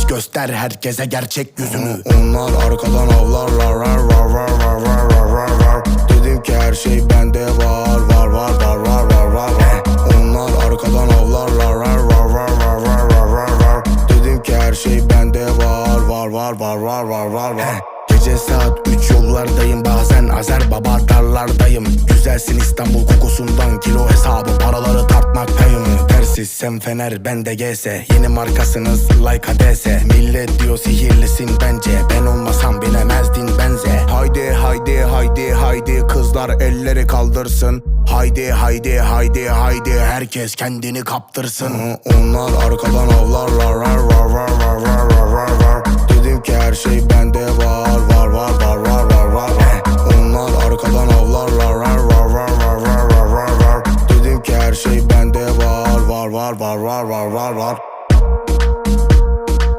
göster herkese gerçek yüzünü. Onlar arkadan avlarlar, var var var var var var var var. Dedim ki her şey bende var, var var var var var var var. Onlar arkadan avlarlar, var var var var var var var var. Dedim ki her şey bende var, var var var var var var var. Gece saat 3 yollardayım, bazen Azer Baba darlardayım. Güzelsin İstanbul kokusundan, kilo hesabı paraları tartmaktayım. Tersiz sen Fener, ben de GS, yeni markasınız like ADS. Millet diyor sihirlisin bence, ben olmasam binemezdin benze. Haydi haydi haydi haydi kızlar elleri kaldırsın. Haydi haydi haydi haydi herkes kendini kaptırsın. Onlar arkadan avlarlar, var var var var.